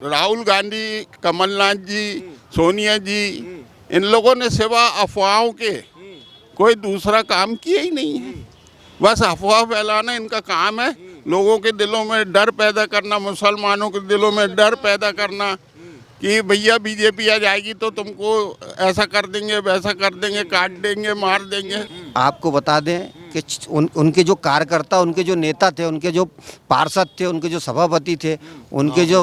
राहुल गांधी, कमलनाथ जी, सोनिया जी, इन लोगों ने सिवा अफवाहों के कोई दूसरा काम किया ही नहीं है। बस अफवाह फैलाना इनका काम है। लोगों के दिलों में डर पैदा करना, मुसलमानों के दिलों में डर पैदा करना कि भैया बीजेपी आ जाएगी तो तुमको ऐसा कर देंगे, वैसा कर देंगे, काट देंगे, मार देंगे। आपको बता दें कि उनके जो कार्यकर्ता, उनके जो नेता थे, उनके जो पार्षद थे, उनके जो सभापति थे, उनके जो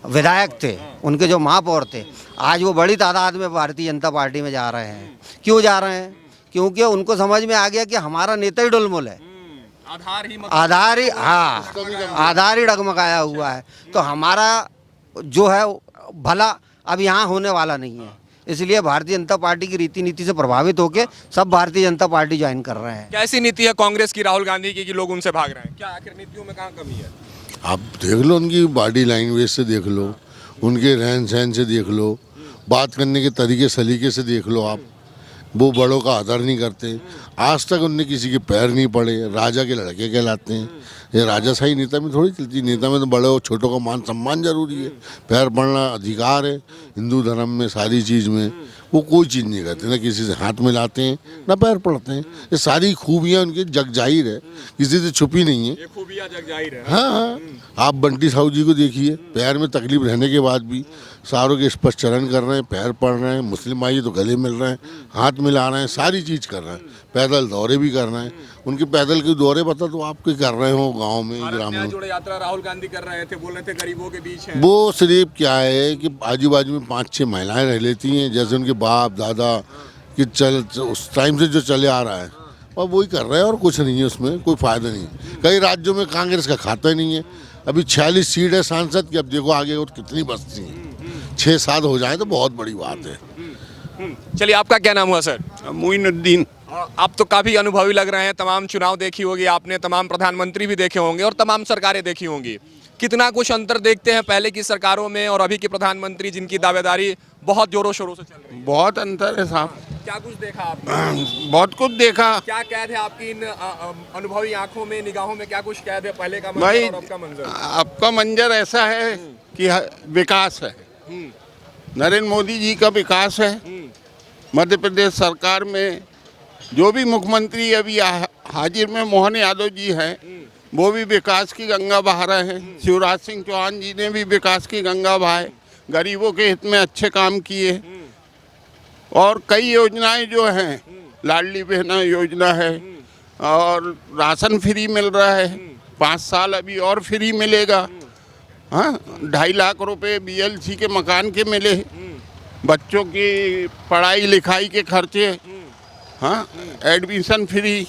विधायक थे, उनके जो महापौर थे, आज वो बड़ी तादाद में भारतीय जनता पार्टी में जा रहे हैं। क्यों जा रहे हैं? क्योंकि उनको समझ में आ गया कि हमारा नेता ही डुलमुल है, आधार ही डगमगाया हुआ है, तो हमारा जो है भला अब यहाँ होने वाला नहीं है। इसलिए भारतीय जनता पार्टी की रीति नीति से प्रभावित होकर सब भारतीय जनता पार्टी ज्वाइन कर रहे हैं। कैसी नीति है कांग्रेस की, राहुल गांधी की, कि लोग उनसे भाग रहे हैं? क्या आखिर नीतियों में कहाँ कमी है? आप देख लो, उनकी बॉडी लैंग्वेज से देख लो, उनके रहन सहन से देख लो, बात करने के तरीके सलीके से देख लो। आप वो बड़ों का आदर नहीं करते। आज तक उनने किसी के पैर नहीं पड़े। राजा के लड़के कहलाते हैं। ये राजाशाही नेता में थोड़ी चलती। नेता में तो बड़े और छोटों का मान सम्मान जरूरी है। पैर पड़ना अधिकार है हिंदू धर्म में, सारी चीज़ में। वो कोई चीज़ नहीं करते, ना किसी से हाथ मिलाते हैं ना पैर पड़ते हैं। ये सारी खूबियाँ उनकी जग जाहिर है, किसी से छुपी नहीं है। ये खूबियां जग जाहिर है। हाँ हाँ, आप बंटी साहू जी को देखिए, पैर में तकलीफ रहने के बाद भी सारों के स्पष्ट चरण कर रहे हैं, पैर पड़ रहे हैं। मुस्लिम आइए तो गले मिल रहे हैं, हाथ मिला रहे हैं, सारी चीज़ कर रहे हैं। पैदल दौरे भी कर रहे हैं। उनके पैदल के दौरे पता तो आपके कर रहे हो गाँव में, ग्रामीण में। जोड़े यात्रा राहुल गांधी कर रहे थे, बोल रहे थे गरीबों के बीच है। वो सिर्फ क्या है कि आजू बाजू में 5-6 महिलाएं रह लेती हैं, जैसे उनके बाप दादा कि उस टाइम से जो चले आ रहा है, और वही कर रहे हैं और कुछ नहीं है। उसमें कोई फ़ायदा नहीं। कई राज्यों में कांग्रेस का खाता ही नहीं है। अभी 46 सीट है सांसद की, अब देखो आगे और कितनी बचती हैं। 6-7 हो जाए तो बहुत बड़ी बात है। चलिए, आपका क्या नाम हुआ सर? मुइनुद्दीन। आप तो काफी अनुभवी लग रहे हैं, तमाम चुनाव देखी होगी आपने, तमाम प्रधानमंत्री भी देखे होंगे और तमाम सरकारें देखी होंगी। कितना कुछ अंतर देखते हैं पहले की सरकारों में और अभी के प्रधानमंत्री, जिनकी दावेदारी बहुत जोरों शोरों से चल रही है? बहुत अंतर है साहब। क्या कुछ देखा आपने? बहुत कुछ देखा। क्या कैद है आपकी इन अनुभवी आंखों में, निगाहों में? क्या कुछ कैद है पहले का भाई, मंजर और अब का मंजर? आपका मंजर ऐसा है कि विकास है। नरेंद्र मोदी जी का विकास है। मध्य प्रदेश सरकार में जो भी मुख्यमंत्री अभी हाजिर में मोहन यादव जी हैं, वो भी विकास की गंगा बहा रहे हैं। शिवराज सिंह चौहान जी ने भी विकास की गंगा बहाए, गरीबों के हित में अच्छे काम किए। और कई योजनाएं जो हैं, लाडली बहना योजना है और राशन फ्री मिल रहा है। 5 साल अभी और फ्री मिलेगा। हाँ, 2.5 लाख रुपए BLC के मकान के मिले। बच्चों की पढ़ाई लिखाई के खर्चे, हाँ, admission free,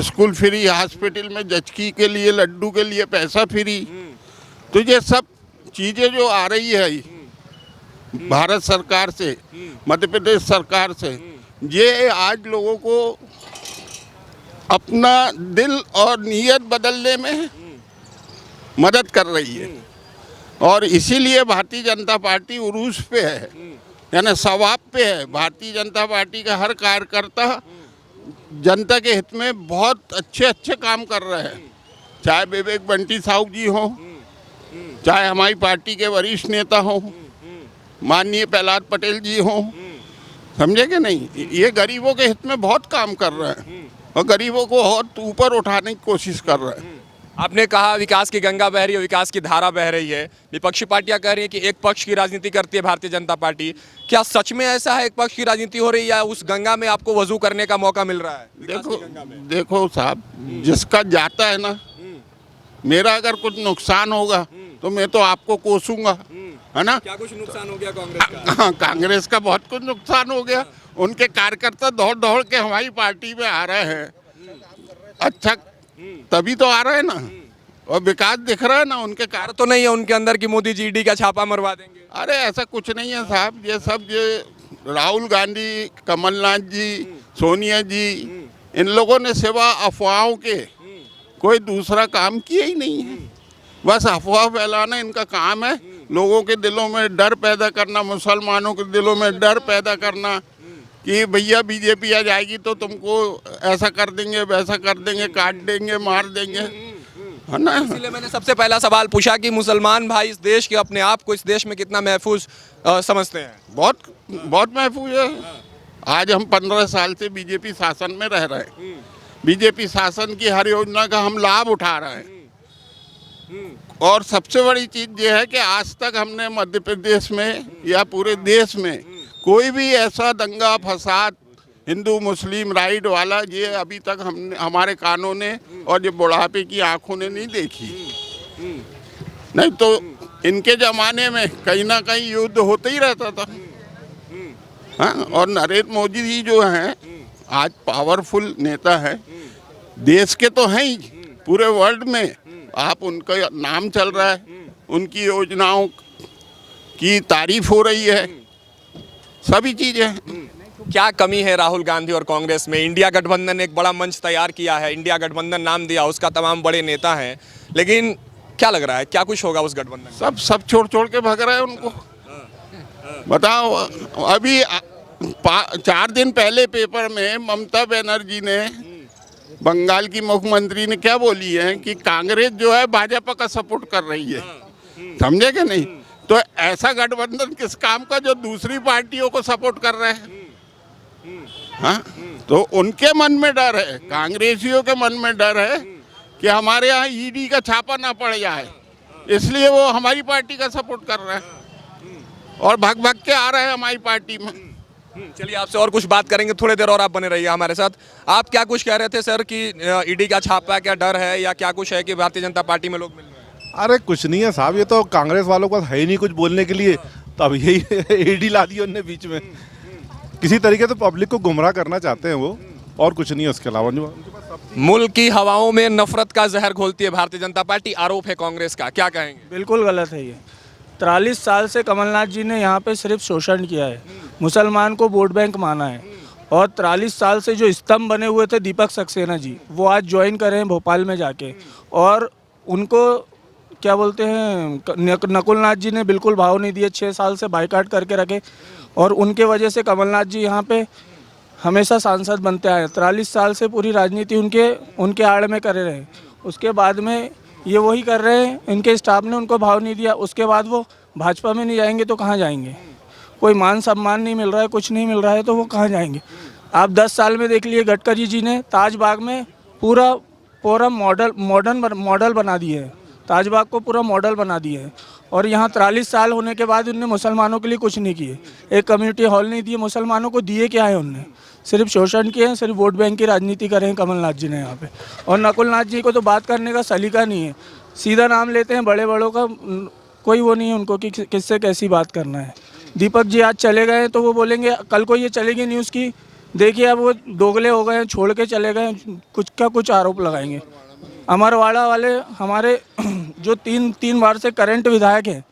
school free, hospital में जचकी के लिए, लड्डू के लिए पैसा फ्री। तो ये सब चीज़ें जो आ रही है भारत सरकार से, मध्य प्रदेश सरकार से, ये आज लोगों को अपना दिल और नीयत बदलने में मदद कर रही है। और इसीलिए भारतीय जनता पार्टी उरूज पे है, यानी सवाब पे है। भारतीय जनता पार्टी का हर कार्यकर्ता जनता के हित में बहुत अच्छे अच्छे काम कर रहे हैं। चाहे विवेक बंटी साहू जी हों, चाहे हमारी पार्टी के वरिष्ठ नेता हों, माननीय प्रहलाद पटेल जी हों, समझे कि नहीं? ये गरीबों के हित में बहुत काम कर रहे हैं और गरीबों को बहुत ऊपर उठाने की कोशिश कर रहे हैं। आपने कहा विकास की गंगा बह रही है, विकास की धारा बह रही है। विपक्षी पार्टियां कह रही हैं कि एक पक्ष की राजनीति करती है भारतीय जनता पार्टी। क्या सच में ऐसा है, एक पक्ष की राजनीति हो रही है या उस गंगा में आपको वजू करने का मौका मिल रहा है? देखो साहब, जिसका जाता है ना, मेरा अगर कुछ नुकसान होगा तो मैं तो आपको कोसूंगा, है ना? क्या कुछ नुकसान हो गया कांग्रेस का? हाँ, कांग्रेस का बहुत कुछ नुकसान हो गया। उनके कार्यकर्ता दौड़ दौड़ के हमारी पार्टी में आ रहे हैं। अच्छा, तभी तो आ रहे हैं ना, और विकास दिख रहा है ना उनके कार्य। तो नहीं है उनके अंदर की मोदी जी ईडी का छापा मरवा देंगे? अरे ऐसा कुछ नहीं है साहब। ये सब ये राहुल गांधी, कमलनाथ जी, सोनिया जी, इन लोगों ने सिवा अफवाहों के कोई दूसरा काम किया ही नहीं है। बस अफवाह फैलाना इनका काम है। लोगों के दिलों में डर पैदा करना, मुसलमानों के दिलों में डर पैदा करना कि भैया बीजेपी आ जाएगी तो तुमको ऐसा कर देंगे, वैसा कर देंगे, काट देंगे, मार देंगे। है ना। इसलिए मैंने सबसे पहला सवाल पूछा कि मुसलमान भाई इस देश के अपने आप को इस देश में कितना महफूज समझते हैं। बहुत बहुत महफूज है। आज हम 15 साल से बीजेपी शासन में रह रहे हैं। बीजेपी शासन की हर योजना का हम लाभ उठा रहे हैं। और सबसे बड़ी चीज़ ये है कि आज तक हमने मध्य प्रदेश में या पूरे देश में कोई भी ऐसा दंगा फसाद हिंदू मुस्लिम राइट वाला ये अभी तक हमने हमारे कानों ने और ये बुढ़ापे की आंखों ने नहीं देखी। नहीं तो इनके ज़माने में कहीं ना कहीं युद्ध होता ही रहता था। हाँ, और नरेंद्र मोदी जी जो हैं आज पावरफुल नेता है, देश के तो हैं ही, पूरे वर्ल्ड में आप उनका नाम चल रहा है, उनकी योजनाओं की तारीफ हो रही है, सभी चीज़ें। क्या कमी है राहुल गांधी और कांग्रेस में? इंडिया गठबंधन ने एक बड़ा मंच तैयार किया है, इंडिया गठबंधन नाम दिया, उसका तमाम बड़े नेता हैं, लेकिन क्या लग रहा है क्या कुछ होगा उस गठबंधन? सब छोड़ के भाग रहे हैं उनको। बताओ, अभी 4 दिन पहले पेपर में ममता बनर्जी ने, बंगाल की मुख्यमंत्री ने क्या बोली है कि कांग्रेस जो है भाजपा का सपोर्ट कर रही है। समझे कि नहीं? तो ऐसा गठबंधन किस काम का जो दूसरी पार्टियों को सपोर्ट कर रहे हैं। हाँ, तो उनके मन में डर है, कांग्रेसियों के मन में डर है कि हमारे यहाँ ईडी का छापा ना पड़ जाए, इसलिए वो हमारी पार्टी का सपोर्ट कर रहे हैं और भाग के आ रहे हैं हमारी पार्टी में। चलिए आपसे और कुछ बात करेंगे, थोड़ी देर और आप बने रहिए हमारे साथ। आप क्या कुछ कह रहे थे सर कि ईडी का छापा क्या डर है या क्या कुछ है कि भारतीय जनता पार्टी में लोग मिल रहे हैं? अरे कुछ नहीं है साहब, ये तो कांग्रेस वालों को है ही नहीं कुछ बोलने के लिए, तो अब यही ईडी ला दी उन्होंने बीच में। किसी तरीके से पब्लिक को गुमराह करना चाहते हैं वो, और कुछ नहीं है उसके अलावा। मुल्क की हवाओं में नफरत का जहर घोलती है भारतीय जनता पार्टी, आरोप है कांग्रेस का, क्या कहेंगे? बिल्कुल गलत है ये। 43 साल से कमलनाथ जी ने यहाँ पे सिर्फ शोषण किया है, मुसलमान को वोट बैंक माना है, और 43 साल से जो स्तंभ बने हुए थे दीपक सक्सेना जी, वो आज ज्वाइन करे हैं भोपाल में जाके, और उनको क्या बोलते हैं नकुल नाथ जी ने बिल्कुल भाव नहीं दिए, 6 साल से बाइकाट करके रखे, और उनके वजह से कमलनाथ जी यहाँ पे हमेशा सांसद बनते आए। 43 साल से पूरी राजनीति उनके आड़ में करे रहे, उसके बाद में ये वही कर रहे हैं, इनके स्टाफ ने उनको भाव नहीं दिया, उसके बाद वो भाजपा में नहीं जाएंगे तो कहाँ जाएंगे? कोई मान सम्मान नहीं मिल रहा है, कुछ नहीं मिल रहा है, तो वो कहाँ जाएंगे? आप 10 साल में देख लिए गडकरी जी ने ताजबाग में पूरा मॉडल बना दिए हैं, ताजबाग को पूरा मॉडल बना दिए हैं, और यहाँ 43 साल होने के बाद उनने मुसलमानों के लिए कुछ नहीं किए, एक कम्युनिटी हॉल नहीं दिए मुसलमानों को, दिए क्या है उनने? सिर्फ शोषण किए हैं, सिर्फ वोट बैंक की राजनीति करे हैं कमलनाथ जी ने यहाँ पे। और नकुल नाथ जी को तो बात करने का सलीका नहीं है, सीधा नाम लेते हैं, बड़े बड़ों का कोई वो नहीं है उनको कि किससे कैसी बात करना है। दीपक जी आज चले गए तो वो बोलेंगे, कल को ये चलेगी न्यूज़ की, देखिए अब वो दोगले हो गए हैं, छोड़ के चले गए, कुछ का कुछ आरोप लगाएंगे। अमरवाड़ा वाले हमारे जो तीन बार से करंट विधायक हैं,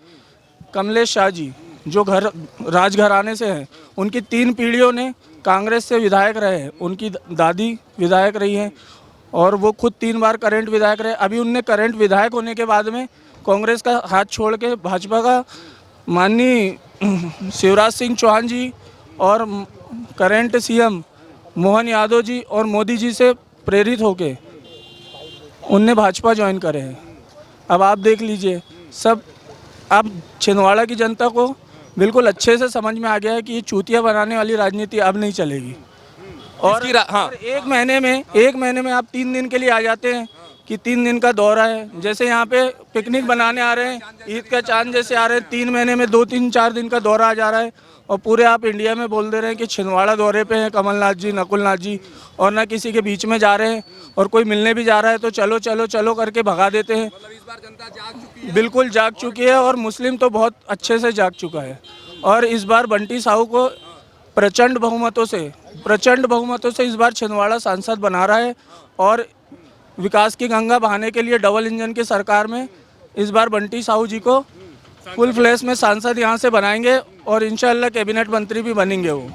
कमलेश शाह जी, जो राजघराने से हैं, उनकी 3 पीढ़ियों ने कांग्रेस से विधायक रहे हैं, उनकी दादी विधायक रही हैं, और वो खुद 3 बार करंट विधायक रहे। अभी उनने करंट विधायक होने के बाद में कांग्रेस का हाथ छोड़ के भाजपा का माननीय शिवराज सिंह चौहान जी और करंट सीएम मोहन यादव जी और मोदी जी से प्रेरित होके उनने भाजपा ज्वाइन करे हैं। अब आप देख लीजिए, सब अब छिंदवाड़ा की जनता को बिल्कुल अच्छे से समझ में आ गया है कि ये चूतिया बनाने वाली राजनीति अब नहीं चलेगी। और हाँ। एक महीने में आप 3 दिन के लिए आ जाते हैं कि 3 दिन का दौरा है, जैसे यहाँ पे पिकनिक बनाने आ रहे हैं, ईद का चांद जैसे आ रहे हैं, 3 महीने में 2-3-4 दिन का दौरा आ जा रहा है, और पूरे आप इंडिया में बोल दे रहे हैं कि छिंदवाड़ा दौरे पे हैं कमलनाथ जी, नकुल नाथ जी, और ना किसी के बीच में जा रहे हैं, और कोई मिलने भी जा रहा है तो चलो चलो चलो करके भगा देते हैं। बिल्कुल जाग चुकी है, और मुस्लिम तो बहुत अच्छे से जाग चुका है। और इस बार बंटी साहू को प्रचंड बहुमतों से इस बार छिंदवाड़ा सांसद बना रहा है, और विकास की गंगा बहाने के लिए डबल इंजन की सरकार में इस बार बंटी साहू जी को फुल फ्लैश में सांसद यहाँ से बनाएंगे, और इंशाल्लाह कैबिनेट मंत्री भी बनेंगे वो।